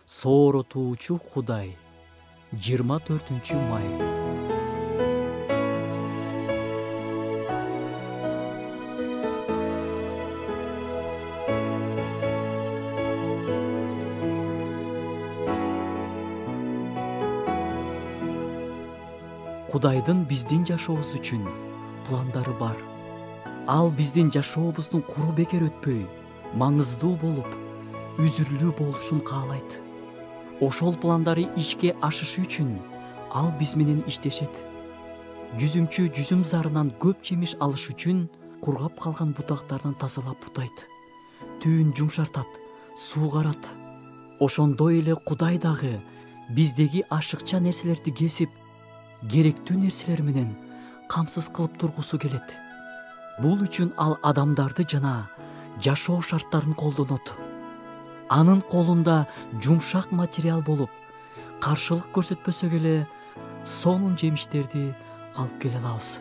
Сооротуучу Кудай. 24-май. Кудайдын биздин жашообуз үчүн пландары бар. Ал биздин жашообуздун куру бекер өтпөй, маңыздуу болуп, үзүрлүү болушун каалайт. Ошол пландары ишке ашышы үчүн ал биз менен иштешет. Жүзүмчү жүзүм зарынан көп жемиш алыш үчүн кургап калган бутактардан тазалап бутайт. Түүн жумшартат, суугарат. Ошондой эле Кудай дагы биздеги ашыкча нерселерди кесип, керектүү нерселер менен камсыз кылып тургусу келет. Бул үчүн ал адамдарды жана жашоо шарттарын колдонот. Анын колунда жумшак материал болуп, каршылык көрсөтпөсө эле сонун жемиштерди алып келе алабыз.